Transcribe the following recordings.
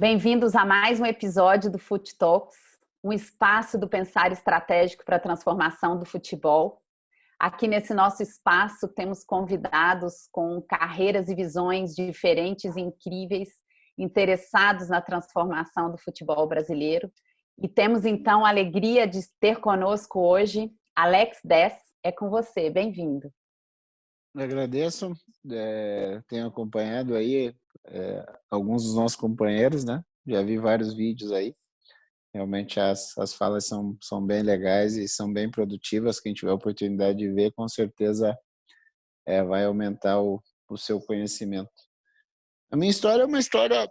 Bem-vindos a mais um episódio do Fut Talks, um espaço do pensar estratégico para a transformação do futebol. Aqui nesse nosso espaço temos convidados com carreiras e visões diferentes e incríveis, interessados na transformação do futebol brasileiro. E temos então a alegria de ter conosco hoje Alex Dess. É com você, bem-vindo. Agradeço, tenho acompanhado aí alguns dos nossos companheiros, né? Já vi vários vídeos aí. Realmente as falas são bem legais e são bem produtivas. Quem tiver a oportunidade de ver, com certeza vai aumentar o seu conhecimento. A minha história é uma história,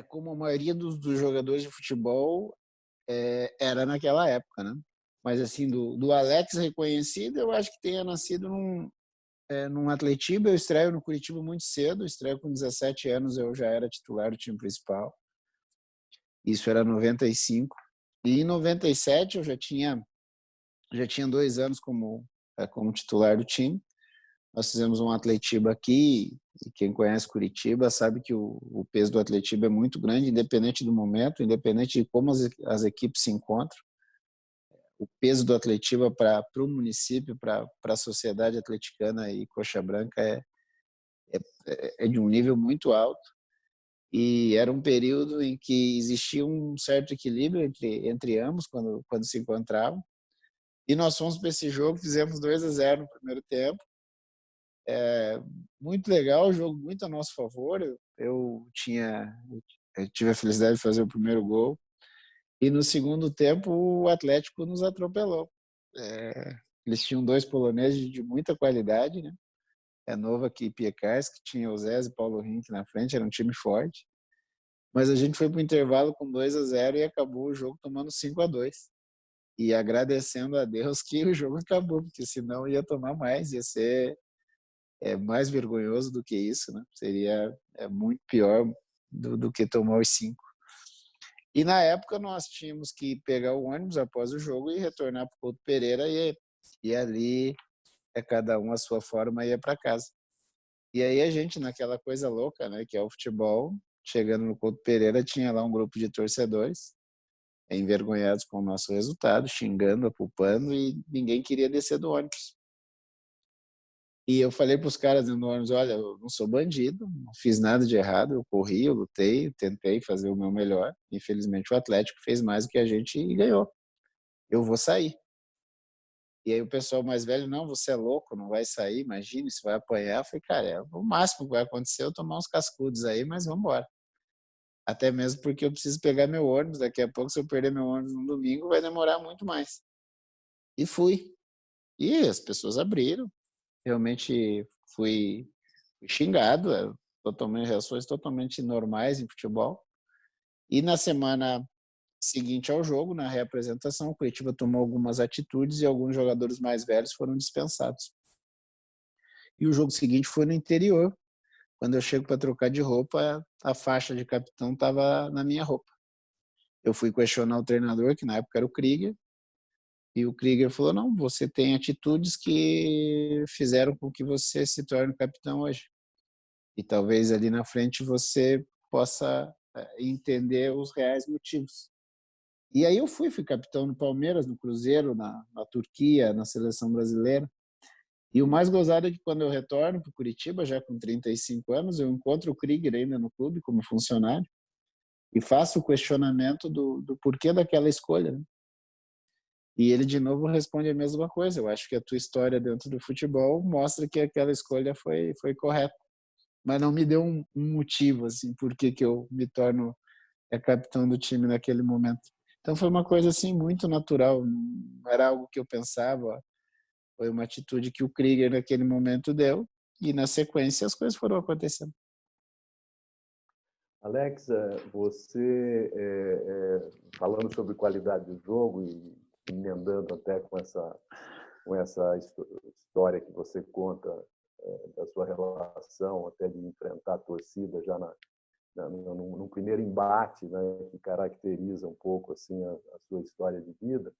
como a maioria dos jogadores de futebol era naquela época, né? Mas assim, do Alex reconhecido, eu acho que tenha nascido num Atletiba. Eu estreio no Curitiba muito cedo, estreio com 17 anos, eu já era titular do time principal. Isso era 95. E em 97 eu já tinha 2 anos como titular do time. Nós fizemos um Atletiba aqui, e quem conhece Curitiba sabe que o peso do Atletiba é muito grande, independente do momento, independente de como as equipes se encontram. O peso do Atletiba para o município, para a sociedade atleticana e Coxa Branca é de um nível muito alto. E era um período em que existia um certo equilíbrio entre ambos quando se encontravam. E nós fomos para esse jogo, fizemos 2-0 no primeiro tempo. Muito legal, o jogo muito a nosso favor. Eu tive a felicidade de fazer o primeiro gol. E no segundo tempo o Atlético nos atropelou. Eles tinham 2 poloneses de muita qualidade, né? Nova e Piekarski, que tinha o Zé e Paulo Rink na frente, era um time forte. Mas a gente foi para o intervalo com 2-0 e acabou o jogo tomando 5-2. E agradecendo a Deus que o jogo acabou, porque senão ia tomar mais, ia ser mais vergonhoso do que isso, né? Seria muito pior do que tomar os 5. E na época nós tínhamos que pegar o ônibus após o jogo e retornar para o Couto Pereira e ali cada um a sua forma ia para casa. E aí a gente, naquela coisa louca, né, que é o futebol, chegando no Couto Pereira, tinha lá um grupo de torcedores envergonhados com o nosso resultado, xingando, apupando, e ninguém queria descer do ônibus. E eu falei para os caras dentro do ônibus: olha, eu não sou bandido, não fiz nada de errado, eu corri, eu lutei, tentei fazer o meu melhor. Infelizmente o Atlético fez mais do que a gente e ganhou. Eu vou sair. E aí o pessoal mais velho: não, você é louco, não vai sair, imagina, você vai apanhar. Eu falei: cara, o máximo que vai acontecer é eu tomar uns cascudos aí, mas vamos embora. Até mesmo porque eu preciso pegar meu ônibus, daqui a pouco, se eu perder meu ônibus no domingo, vai demorar muito mais. E fui. E as pessoas abriram. Realmente fui xingado, reações totalmente normais em futebol. E na semana seguinte ao jogo, na reapresentação, o Curitiba tomou algumas atitudes e alguns jogadores mais velhos foram dispensados. E o jogo seguinte foi no interior. Quando eu chego para trocar de roupa, a faixa de capitão estava na minha roupa. Eu fui questionar o treinador, que na época era o Krieger, e o Krieger falou: não, você tem atitudes que fizeram com que você se torne capitão hoje. E talvez ali na frente você possa entender os reais motivos. E aí eu fui capitão no Palmeiras, no Cruzeiro, na Turquia, na seleção brasileira. E o mais gozado é que quando eu retorno para o Curitiba, já com 35 anos, eu encontro o Krieger ainda no clube como funcionário e faço o questionamento do porquê daquela escolha, né? E ele de novo responde a mesma coisa: eu acho que a tua história dentro do futebol mostra que aquela escolha foi correta. Mas não me deu um motivo, assim, por que eu me torno capitão do time naquele momento. Então foi uma coisa assim muito natural, não era algo que eu pensava, foi uma atitude que o Krieger naquele momento deu e na sequência as coisas foram acontecendo. Alex, você falando sobre qualidade do jogo e emendando até com essa história que você conta da sua relação até de enfrentar a torcida já num primeiro embate, né, que caracteriza um pouco assim a sua história de vida.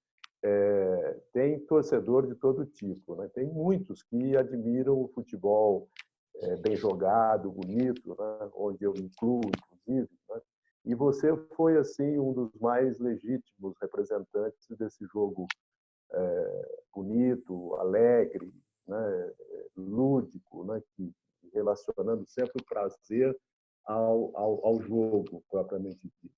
Tem torcedor de todo tipo, né? Tem muitos que admiram o futebol bem jogado, bonito, né? Onde eu incluo, inclusive. Né? E você foi assim um dos mais legítimos representantes desse jogo bonito, alegre, né? Lúdico, né? Que relacionando sempre o prazer ao jogo propriamente dito.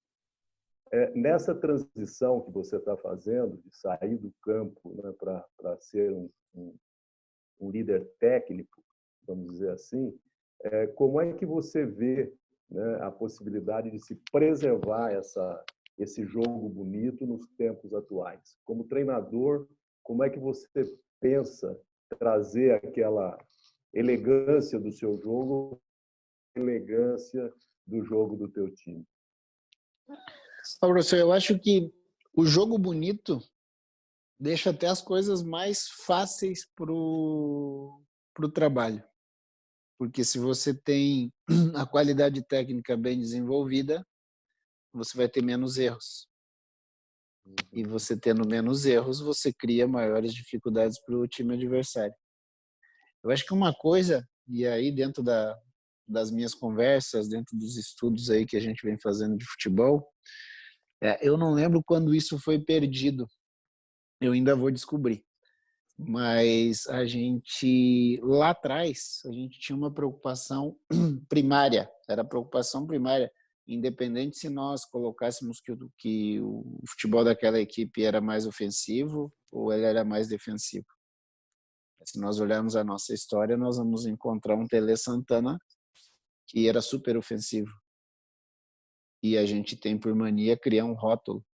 Nessa transição que você está fazendo de sair do campo, né, para ser um líder técnico, vamos dizer assim, como é que você vê, né, a possibilidade de se preservar esse jogo bonito nos tempos atuais? Como treinador, como é que você pensa trazer aquela elegância do seu jogo, elegância do jogo do teu time? Professor, eu acho que o jogo bonito deixa até as coisas mais fáceis pro trabalho. Porque se você tem a qualidade técnica bem desenvolvida, você vai ter menos erros. E você tendo menos erros, você cria maiores dificuldades para o time adversário. Eu acho que uma coisa, e aí dentro das minhas conversas, dentro dos estudos aí que a gente vem fazendo de futebol, eu não lembro quando isso foi perdido. Eu ainda vou descobrir. Mas a gente, lá atrás, a gente tinha uma preocupação primária, era a preocupação primária, independente se nós colocássemos que o futebol daquela equipe era mais ofensivo ou ele era mais defensivo. Se nós olharmos a nossa história, nós vamos encontrar um Tele Santana que era super ofensivo. E a gente tem por mania criar um rótulo.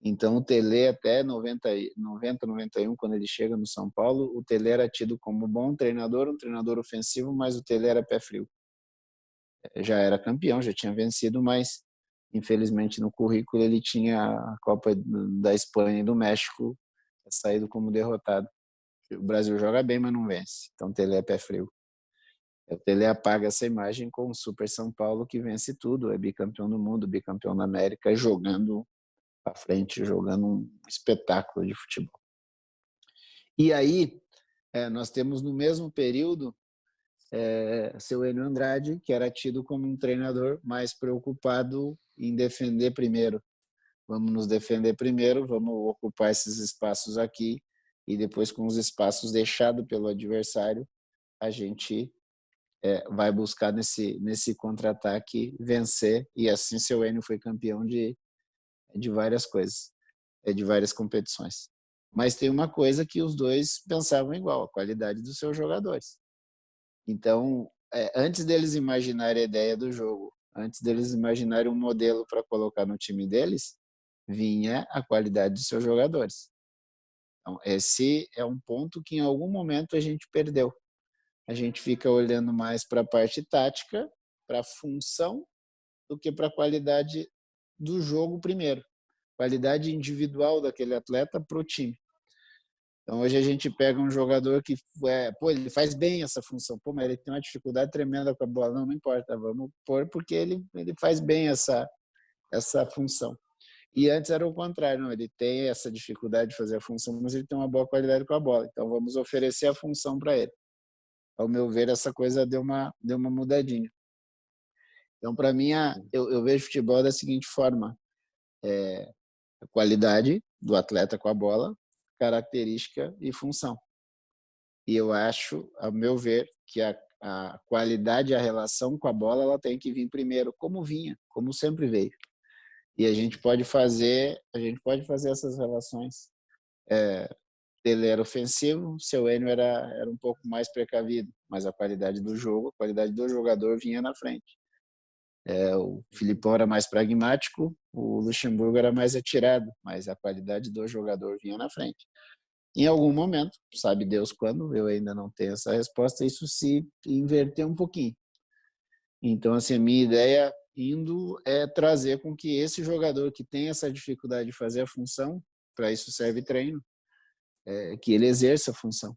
Então, o Tele até 90, 91, quando ele chega no São Paulo, o Tele era tido como bom treinador, um treinador ofensivo, mas o Tele era pé frio. Já era campeão, já tinha vencido, mas infelizmente no currículo ele tinha a Copa da Espanha e do México saído como derrotado. O Brasil joga bem, mas não vence. Então, o Tele é pé frio. O Tele apaga essa imagem com o Super São Paulo, que vence tudo, é bicampeão do mundo, bicampeão da América, jogando à frente, jogando um espetáculo de futebol. E aí, nós temos no mesmo período seu Enio Andrade, que era tido como um treinador mais preocupado em defender primeiro. Vamos nos defender primeiro, vamos ocupar esses espaços aqui e depois com os espaços deixados pelo adversário, a gente vai buscar nesse contra-ataque vencer, e assim seu Enio foi campeão de várias coisas, de várias competições. Mas tem uma coisa que os dois pensavam igual, a qualidade dos seus jogadores. Então, antes deles imaginarem a ideia do jogo, antes deles imaginarem um modelo para colocar no time deles, vinha a qualidade dos seus jogadores. Então, esse é um ponto que em algum momento a gente perdeu. A gente fica olhando mais para a parte tática, para a função, do que para a qualidade do jogo primeiro. Qualidade individual daquele atleta para o time. Então, hoje a gente pega um jogador que, ele faz bem essa função. Pô, mas ele tem uma dificuldade tremenda com a bola. Não importa, vamos pôr porque ele faz bem essa função. E antes era o contrário, não, ele tem essa dificuldade de fazer a função, mas ele tem uma boa qualidade com a bola. Então, vamos oferecer a função para ele. Ao meu ver, essa coisa deu uma mudadinha. Então, para mim, eu vejo futebol da seguinte forma. A qualidade do atleta com a bola, característica e função. E eu acho, ao meu ver, que a qualidade e a relação com a bola ela tem que vir primeiro, como vinha, como sempre veio. E a gente pode fazer essas relações. Ele era ofensivo, seu Enio era um pouco mais precavido, mas a qualidade do jogo, a qualidade do jogador vinha na frente. O Filipão era mais pragmático, o Luxemburgo era mais atirado, mas a qualidade do jogador vinha na frente. Em algum momento, sabe Deus quando, eu ainda não tenho essa resposta, isso se inverter um pouquinho. Então, assim, a minha ideia é trazer com que esse jogador que tem essa dificuldade de fazer a função, para isso serve treino, que ele exerça a função,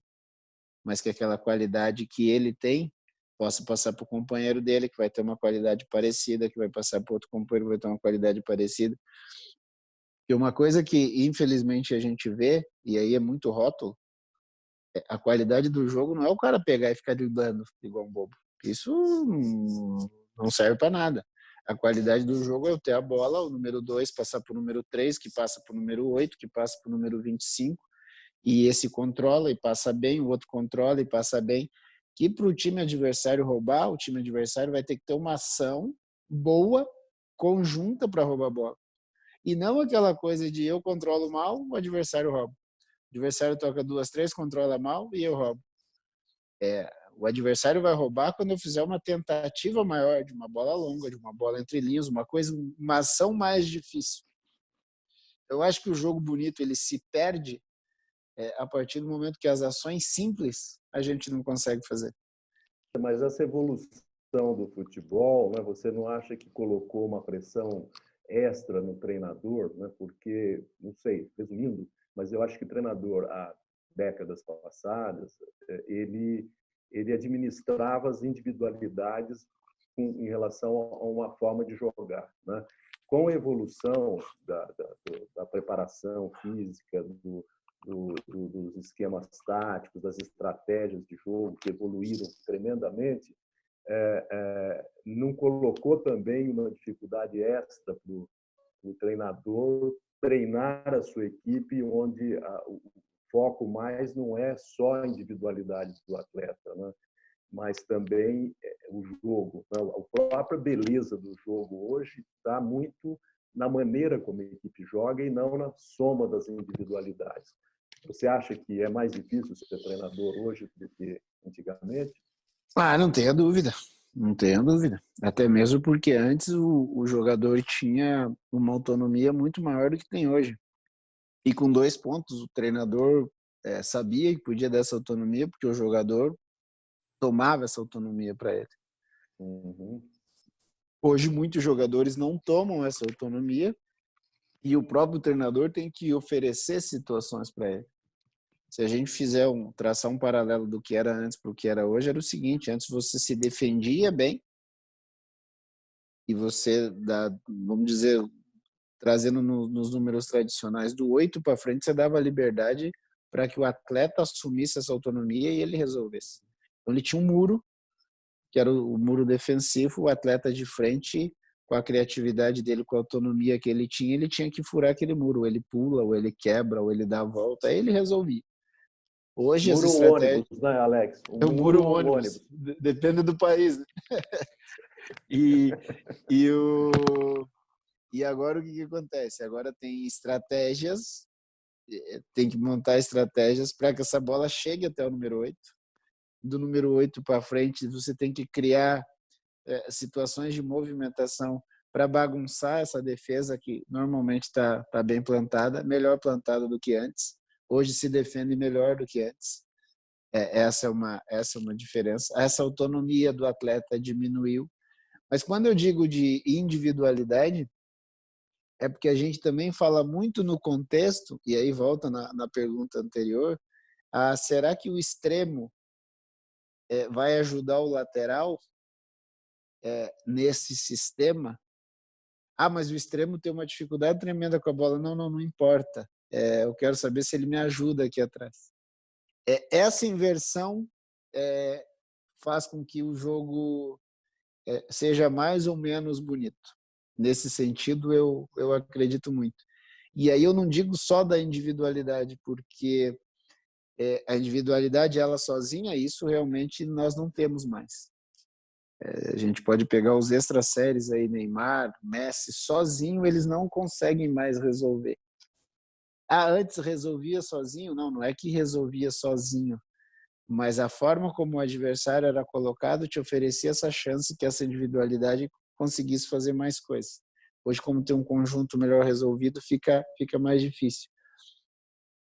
mas que aquela qualidade que ele tem possa passar para o companheiro dele, que vai ter uma qualidade parecida, que vai passar para outro companheiro, que vai ter uma qualidade parecida. E uma coisa que, infelizmente, a gente vê, e aí é muito rótulo, A qualidade do jogo não é o cara pegar e ficar driblando igual um bobo. Isso não serve para nada. A qualidade do jogo é eu ter a bola, o número 2 passar para o número 3, que passa para o número 8, que passa para o número 25, e esse controla e passa bem, o outro controla e passa bem. Que para o time adversário roubar, o time adversário vai ter que ter uma ação boa, conjunta para roubar a bola. E não aquela coisa de eu controlo mal, o adversário rouba. O adversário toca 2, 3, controla mal e eu roubo. O adversário vai roubar quando eu fizer uma tentativa maior de uma bola longa, de uma bola entre linhas, uma ação mais difícil. Eu acho que o jogo bonito ele se perde a partir do momento que as ações simples a gente não consegue fazer. Mas essa evolução do futebol, né, você não acha que colocou uma pressão extra no treinador? Né? Porque, não sei, resumindo, mas eu acho que o treinador, há décadas passadas, ele administrava as individualidades em relação a uma forma de jogar. Né? Com a evolução da preparação física, dos esquemas táticos, das estratégias de jogo que evoluíram tremendamente, não colocou também uma dificuldade extra para o treinador treinar a sua equipe, onde o foco mais não é só a individualidade do atleta, né? Mas também o jogo. Né? A própria beleza do jogo hoje está muito na maneira como a equipe joga e não na soma das individualidades. Você acha que é mais difícil ser treinador hoje do que antigamente? Não tenha dúvida. Não tenha dúvida. Até mesmo porque antes o jogador tinha uma autonomia muito maior do que tem hoje. E com 2 pontos, o treinador sabia que podia dar essa autonomia, porque o jogador tomava essa autonomia para ele. Uhum. Hoje, muitos jogadores não tomam essa autonomia e o próprio treinador tem que oferecer situações para ele. Se a gente traçar um paralelo do que era antes para o que era hoje, era o seguinte: antes você se defendia bem e você, vamos dizer, trazendo nos números tradicionais, do 8 para frente, você dava liberdade para que o atleta assumisse essa autonomia e ele resolvesse. Então, ele tinha um muro, que era o muro defensivo, o atleta de frente, com a criatividade dele, com a autonomia que ele tinha que furar aquele muro. Ou ele pula, ou ele quebra, ou ele dá a volta, aí ele resolvia. Hoje as Muro estratégias... ônibus, né, Alex? É um muro Ônibus. depende do país, né? E agora o que acontece? Agora tem estratégias, tem que montar estratégias para que essa bola chegue até o número 8. Do número 8 para frente, você tem que criar situações de movimentação para bagunçar essa defesa que normalmente está bem plantada, melhor plantada do que antes. Hoje se defende melhor do que antes. Essa é uma diferença. Essa autonomia do atleta diminuiu. Mas quando eu digo de individualidade, é porque a gente também fala muito no contexto, e aí volta na pergunta anterior, será que o extremo vai ajudar o lateral nesse sistema? Mas o extremo tem uma dificuldade tremenda com a bola. Não importa. Eu quero saber se ele me ajuda aqui atrás. Essa inversão faz com que o jogo seja mais ou menos bonito. Nesse sentido, eu acredito muito. E aí eu não digo só da individualidade, porque a individualidade, ela sozinha, isso realmente nós não temos mais. A gente pode pegar os extra séries aí, Neymar, Messi, sozinho eles não conseguem mais resolver. Antes resolvia sozinho? Não é que resolvia sozinho, mas a forma como o adversário era colocado te oferecia essa chance que essa individualidade conseguisse fazer mais coisas. Hoje, como tem um conjunto melhor resolvido, fica mais difícil.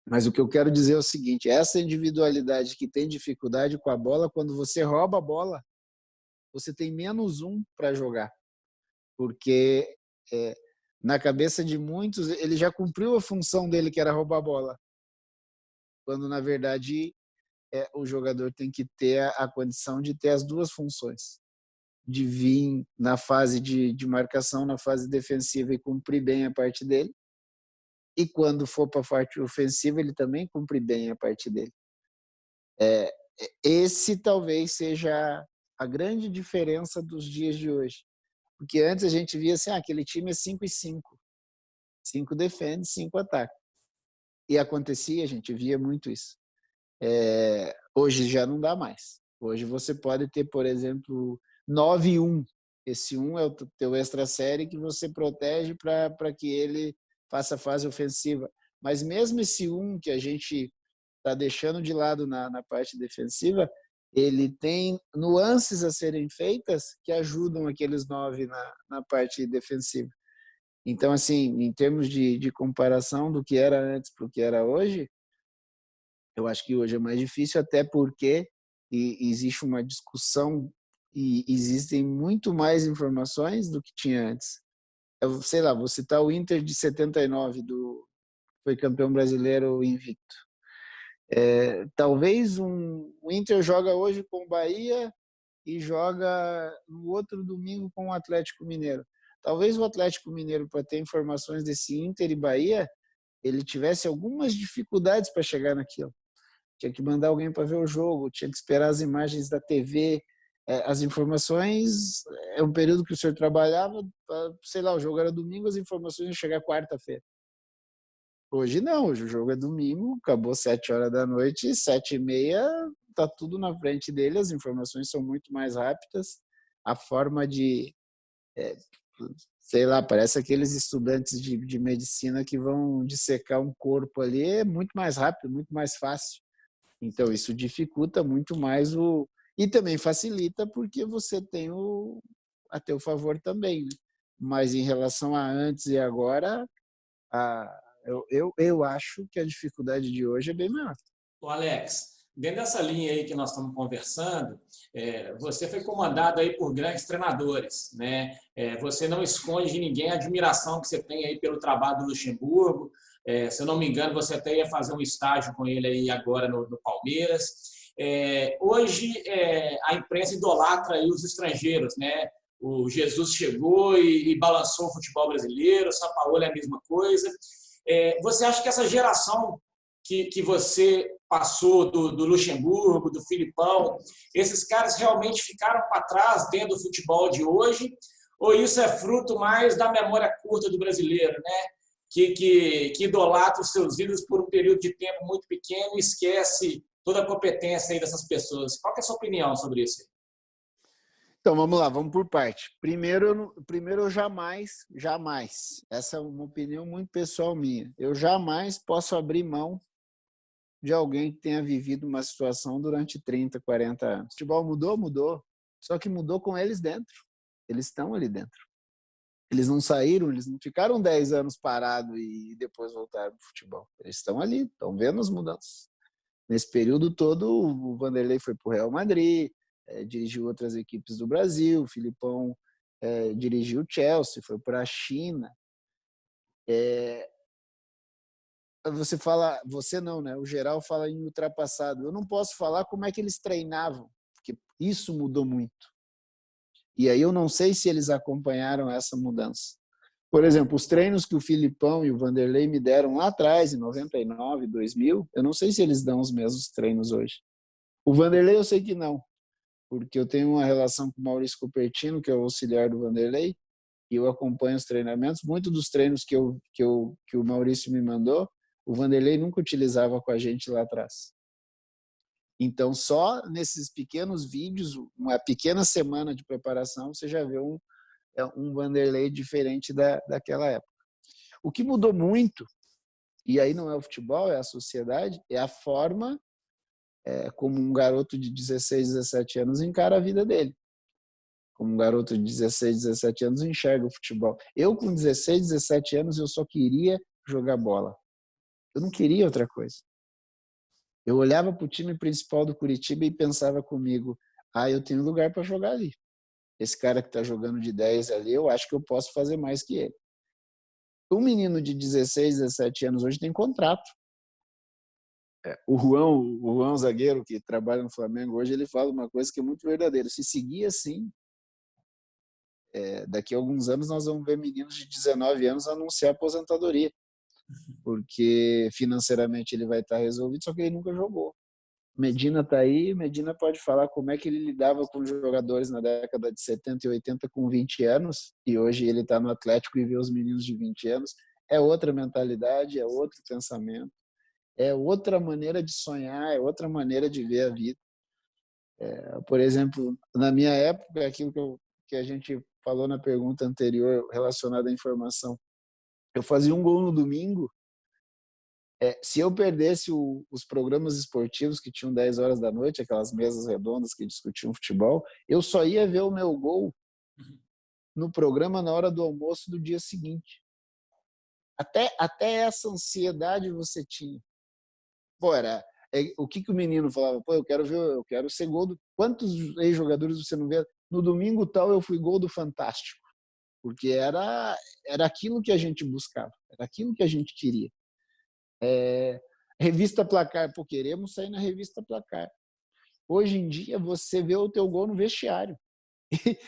Mas o que eu quero dizer é o seguinte: essa individualidade que tem dificuldade com a bola, quando você rouba a bola, você tem -1 para jogar. Porque na cabeça de muitos, ele já cumpriu a função dele, que era roubar a bola. Quando, na verdade, o jogador tem que ter a condição de ter as duas funções. De vir na fase de marcação, na fase defensiva e cumprir bem a parte dele. E quando for para a parte ofensiva, ele também cumpre bem a parte dele. Esse talvez seja a grande diferença dos dias de hoje. Porque antes a gente via assim, aquele time é 5-5. 5 defende, 5 ataca. E acontecia, a gente via muito isso. Hoje já não dá mais. Hoje você pode ter, por exemplo, 9-1. Esse 1 é o teu extra série que você protege para que ele faça a fase ofensiva. Mas mesmo esse 1 que a gente está deixando de lado na parte defensiva, ele tem nuances a serem feitas que ajudam aqueles 9 na parte defensiva. Então, assim, em termos de comparação do que era antes para o que era hoje, eu acho que hoje é mais difícil, até porque existe uma discussão e existem muito mais informações do que tinha antes. Eu sei lá, vou citar o Inter de 79, foi campeão brasileiro invicto. Talvez o Inter joga hoje com o Bahia e joga no outro domingo com o Atlético Mineiro. Talvez o Atlético Mineiro, para ter informações desse Inter e Bahia, ele tivesse algumas dificuldades para chegar naquilo. Tinha que mandar alguém para ver o jogo, tinha que esperar as imagens da TV, as informações, é um período que o senhor trabalhava, sei lá, o jogo era domingo, as informações iam chegar quarta-feira. Hoje não, hoje o jogo é domingo, acabou 7 horas da noite, 7h30, tá tudo na frente dele, as informações são muito mais rápidas, a forma de, sei lá, parece aqueles estudantes de medicina que vão dissecar um corpo ali, é muito mais rápido, muito mais fácil. Então isso dificulta muito mais e também facilita porque você tem a teu favor também, né? Mas em relação a antes e agora, eu acho que a dificuldade de hoje é bem maior. O Alex, dentro dessa linha aí que nós estamos conversando, você foi comandado aí por grandes treinadores, né? Você não esconde de ninguém a admiração que você tem aí pelo trabalho do Luxemburgo. Se eu não me engano, você até ia fazer um estágio com ele aí agora no Palmeiras. Hoje, a imprensa idolatra aí os estrangeiros, né? O Jesus chegou e balançou o futebol brasileiro, o Sampaoli é a mesma coisa. Você acha que essa geração que você passou do Luxemburgo, do Filipão, esses caras realmente ficaram para trás dentro do futebol de hoje? Ou isso é fruto mais da memória curta do brasileiro, né? Que idolatra os seus ídolos por um período de tempo muito pequeno e esquece toda a competência aí dessas pessoas? Qual é a sua opinião sobre isso? Então, vamos lá, vamos por parte. Primeiro eu jamais, essa é uma opinião muito pessoal minha, eu jamais posso abrir mão de alguém que tenha vivido uma situação durante 30, 40 anos. O futebol mudou, só que mudou com eles dentro. Eles estão ali dentro. Eles não saíram, eles não ficaram 10 anos parados e depois voltaram para o futebol. Eles estão ali, estão vendo as mudanças. Nesse período todo, o Vanderlei foi para o Real Madrid, dirigiu outras equipes do Brasil, o Filipão dirigiu o Chelsea, foi para a China. Você fala, você não, né? O geral fala em ultrapassado. Eu não posso falar como é que eles treinavam, porque isso mudou muito. E aí eu não sei se eles acompanharam essa mudança. Por exemplo, os treinos que o Filipão e o Vanderlei me deram lá atrás, em 99, 2000, eu não sei se eles dão os mesmos treinos hoje. O Vanderlei eu sei que não, porque eu tenho uma relação com o Maurício Cupertino, que é o auxiliar do Vanderlei, e eu acompanho os treinamentos. Muitos dos treinos que o Maurício me mandou, o Vanderlei nunca utilizava com a gente lá atrás. Então, só nesses pequenos vídeos, uma pequena semana de preparação, você já vê um Vanderlei diferente daquela época. O que mudou muito, e aí não é o futebol, é a sociedade, é a forma como um garoto de 16, 17 anos encara a vida dele. Como um garoto de 16, 17 anos enxerga o futebol. Eu, com 16, 17 anos, eu só queria jogar bola. Eu não queria outra coisa. Eu olhava para o time principal do Curitiba e pensava comigo, eu tenho lugar para jogar ali. Esse cara que está jogando de 10 ali, eu acho que eu posso fazer mais que ele. Um menino de 16, 17 anos hoje tem contrato. O Juan, zagueiro que trabalha no Flamengo hoje, ele fala uma coisa que é muito verdadeira. Se seguir assim, daqui a alguns anos nós vamos ver meninos de 19 anos anunciar aposentadoria. Porque financeiramente ele vai estar resolvido, só que ele nunca jogou. Medina está aí, Medina pode falar como é que ele lidava com jogadores na década de 70 e 80 com 20 anos, e hoje ele está no Atlético e vê os meninos de 20 anos. É outra mentalidade, é outro pensamento, é outra maneira de sonhar, é outra maneira de ver a vida. Por exemplo, na minha época, aquilo que a gente falou na pergunta anterior relacionada à informação, eu fazia um gol no domingo. Se eu perdesse os programas esportivos que tinham 10 horas da noite, aquelas mesas redondas que discutiam futebol, eu só ia ver o meu gol no programa na hora do almoço do dia seguinte. Até essa ansiedade você tinha. Pô, o que o menino falava? Pô, eu quero ser gol do... Quantos ex-jogadores você não vê? No domingo tal eu fui gol do Fantástico. Porque era aquilo que a gente buscava, era aquilo que a gente queria. Revista Placar, pô, queremos sair na revista Placar. Hoje em dia você vê o teu gol no vestiário.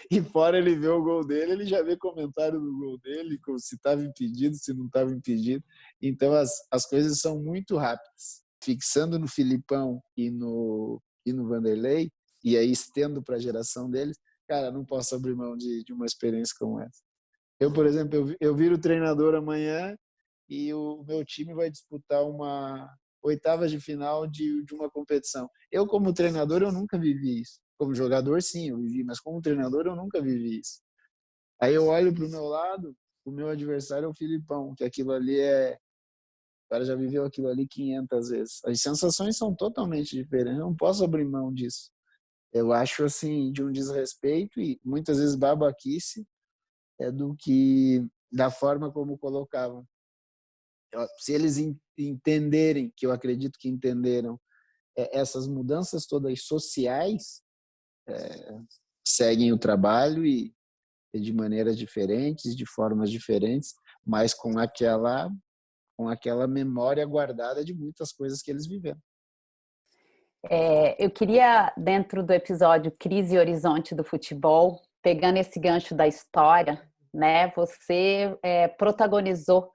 E fora ele vê o gol dele, ele já vê comentário do gol dele, se estava impedido, se não estava impedido. Então as coisas são muito rápidas. Fixando no Filipão e no Vanderlei, e aí estendo para a geração deles, cara, não posso abrir mão de uma experiência como essa. Eu, por exemplo, eu viro treinador amanhã e o meu time vai disputar uma oitavas de final de uma competição. Eu, como treinador, eu nunca vivi isso. Como jogador, sim, eu vivi, mas como treinador, eu nunca vivi isso. Aí eu olho para o meu lado, o meu adversário é o Filipão, que aquilo ali o cara já viveu aquilo ali 500 vezes. As sensações são totalmente diferentes, eu não posso abrir mão disso. Eu acho, assim, de um desrespeito e muitas vezes babaquice da forma como colocavam. Se eles entenderem, que eu acredito que entenderam, essas mudanças todas sociais, seguem o trabalho e de maneiras diferentes, de formas diferentes, mas com aquela memória guardada de muitas coisas que eles viveram. Eu queria, dentro do episódio Crise e Horizonte do Futebol, pegando esse gancho da história, né? Você protagonizou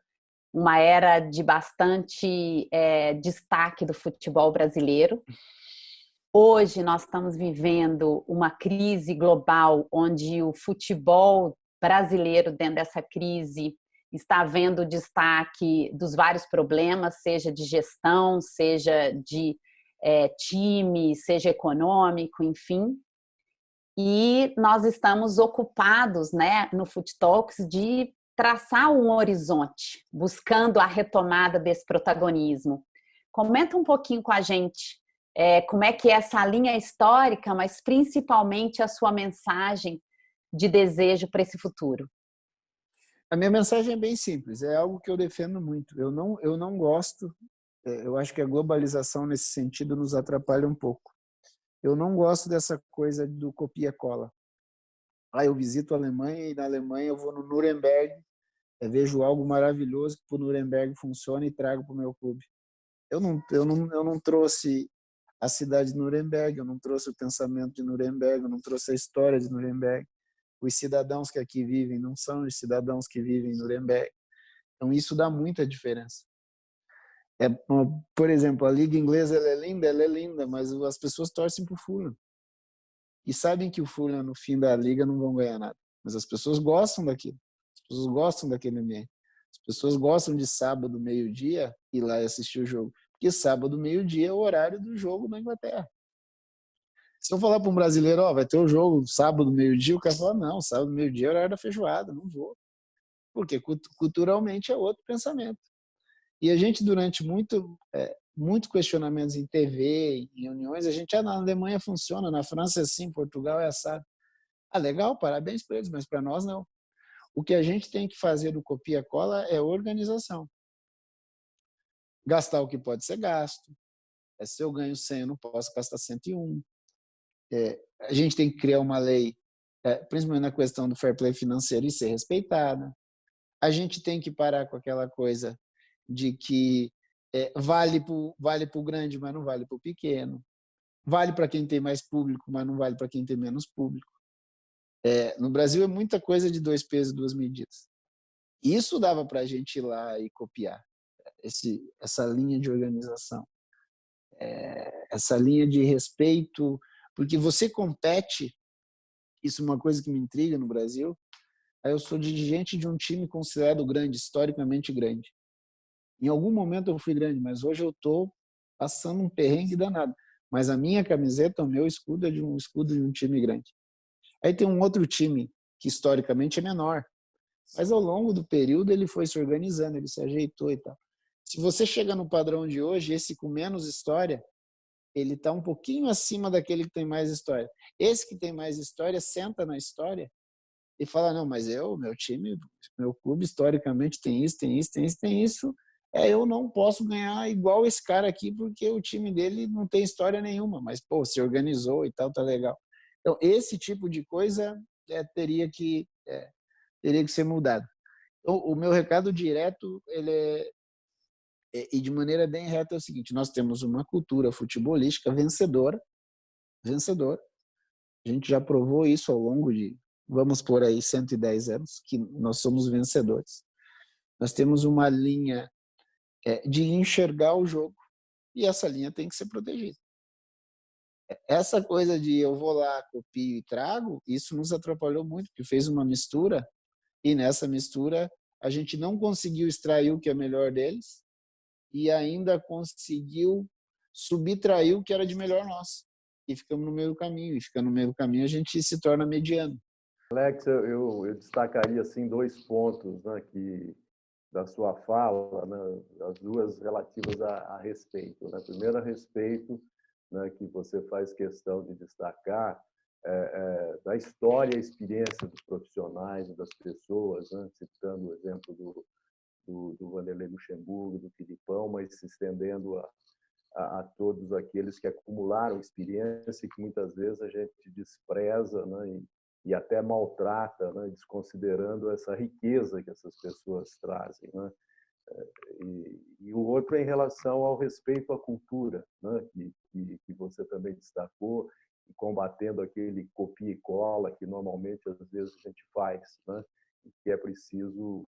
uma era de bastante destaque do futebol brasileiro. Hoje nós estamos vivendo uma crise global, onde o futebol brasileiro, dentro dessa crise, está vendo destaque dos vários problemas, seja de gestão, seja de time, seja econômico, enfim. E nós estamos ocupados, né, no Fut Talks, de traçar um horizonte, buscando a retomada desse protagonismo. Comenta um pouquinho com a gente como é que é essa linha histórica, mas principalmente a sua mensagem de desejo para esse futuro. A minha mensagem é bem simples, é algo que eu defendo muito. Eu não gosto, eu acho que a globalização nesse sentido nos atrapalha um pouco. Eu não gosto dessa coisa do copia-cola. Eu visito a Alemanha e na Alemanha eu vou no Nuremberg, vejo algo maravilhoso que o Nuremberg funciona e trago para o meu clube. Eu não trouxe a cidade de Nuremberg, eu não trouxe o pensamento de Nuremberg, eu não trouxe a história de Nuremberg. Os cidadãos que aqui vivem não são os cidadãos que vivem em Nuremberg. Então isso dá muita diferença. Por exemplo, a liga inglesa ela é linda, mas as pessoas torcem para o Fulham. E sabem que o Fulham no fim da liga não vão ganhar nada. Mas as pessoas gostam daquilo. As pessoas gostam daquele ambiente. As pessoas gostam de sábado, meio-dia, ir lá e assistir o jogo. Porque sábado, meio-dia é o horário do jogo na Inglaterra. Se eu falar para um brasileiro, vai ter o jogo sábado, meio-dia, o cara fala, não, sábado, meio-dia é o horário da feijoada, não vou. Porque culturalmente é outro pensamento. E a gente, durante muito questionamentos em TV, em reuniões, a gente, na Alemanha funciona, na França é assim, Portugal é assado. Legal, parabéns para eles, mas para nós não. O que a gente tem que fazer do copia-cola é organização. Gastar o que pode ser gasto. Se eu ganho 100, eu não posso gastar 101. A gente tem que criar uma lei, principalmente na questão do fair play financeiro, e ser respeitada. A gente tem que parar com aquela coisa de que vale para o grande, mas não vale para o pequeno. Vale para quem tem mais público, mas não vale para quem tem menos público. No Brasil é muita coisa de 2 pesos, 2 medidas. Isso dava para a gente ir lá e copiar essa linha de organização. essa linha de respeito, porque você compete, isso é uma coisa que me intriga no Brasil. Eu sou dirigente de um time considerado grande, historicamente grande. Em algum momento eu fui grande, mas hoje eu estou passando um perrengue danado. Mas a minha camiseta, o meu escudo é de um escudo de um time grande. Aí tem um outro time que historicamente é menor, mas ao longo do período ele foi se organizando, ele se ajeitou e tal. Se você chega no padrão de hoje, esse com menos história, ele está um pouquinho acima daquele que tem mais história. Esse que tem mais história senta na história e fala, não, mas meu time, meu clube historicamente tem isso, tem isso, tem isso, tem isso. Eu não posso ganhar igual esse cara aqui porque o time dele não tem história nenhuma, mas pô, se organizou e tal, tá legal. Então esse tipo de coisa teria que ser mudado. Então, o meu recado direto, e de maneira bem reta, é o seguinte: nós temos uma cultura futebolística vencedora. A gente já provou isso ao longo de, vamos por aí, 110 anos, que nós somos vencedores. Nós temos uma linha de enxergar o jogo e essa linha tem que ser protegida. Essa coisa de eu vou lá, copio e trago, isso nos atrapalhou muito, porque fez uma mistura e nessa mistura a gente não conseguiu extrair o que é melhor deles e ainda conseguiu subtrair o que era de melhor nosso. E ficamos no meio do caminho. E ficando no meio do caminho, a gente se torna mediano. Alex, eu destacaria assim 2 pontos, né, da sua fala, né, as duas relativas a respeito. Né? Primeiro, a respeito, né, que você faz questão de destacar da história e experiência dos profissionais e das pessoas, né? Citando o exemplo do Vanderlei Luxemburgo, do Filipão, mas se estendendo a todos aqueles que acumularam experiência e que muitas vezes a gente despreza, né, e até maltrata, né, desconsiderando essa riqueza que essas pessoas trazem. Né? E o outro é em relação ao respeito à cultura, né, que você também destacou, e combatendo aquele copia e cola que normalmente às vezes a gente faz, né, que é preciso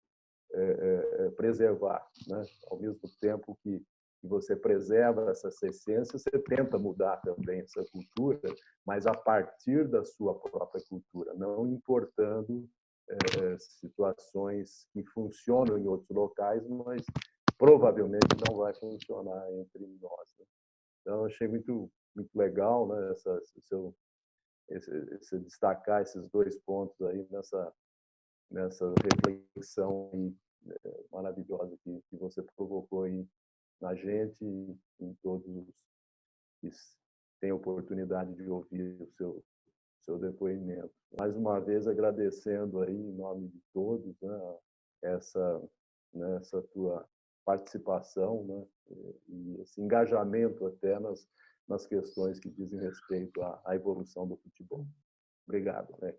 preservar, né? Ao mesmo tempo que você preserva essa essência, você tenta mudar também essa cultura, mas a partir da sua própria cultura, não importando situações que funcionam em outros locais, mas provavelmente não vai funcionar entre nós. Né? Então, achei muito legal, né, esse destacar esses 2 pontos aí nessa reflexão maravilhosa que você provocou aí na gente e em todos que têm oportunidade de ouvir o seu depoimento. Mais uma vez agradecendo aí em nome de todos, né, essa tua participação, né, e esse engajamento até nas questões que dizem respeito à evolução do futebol. Obrigado, né?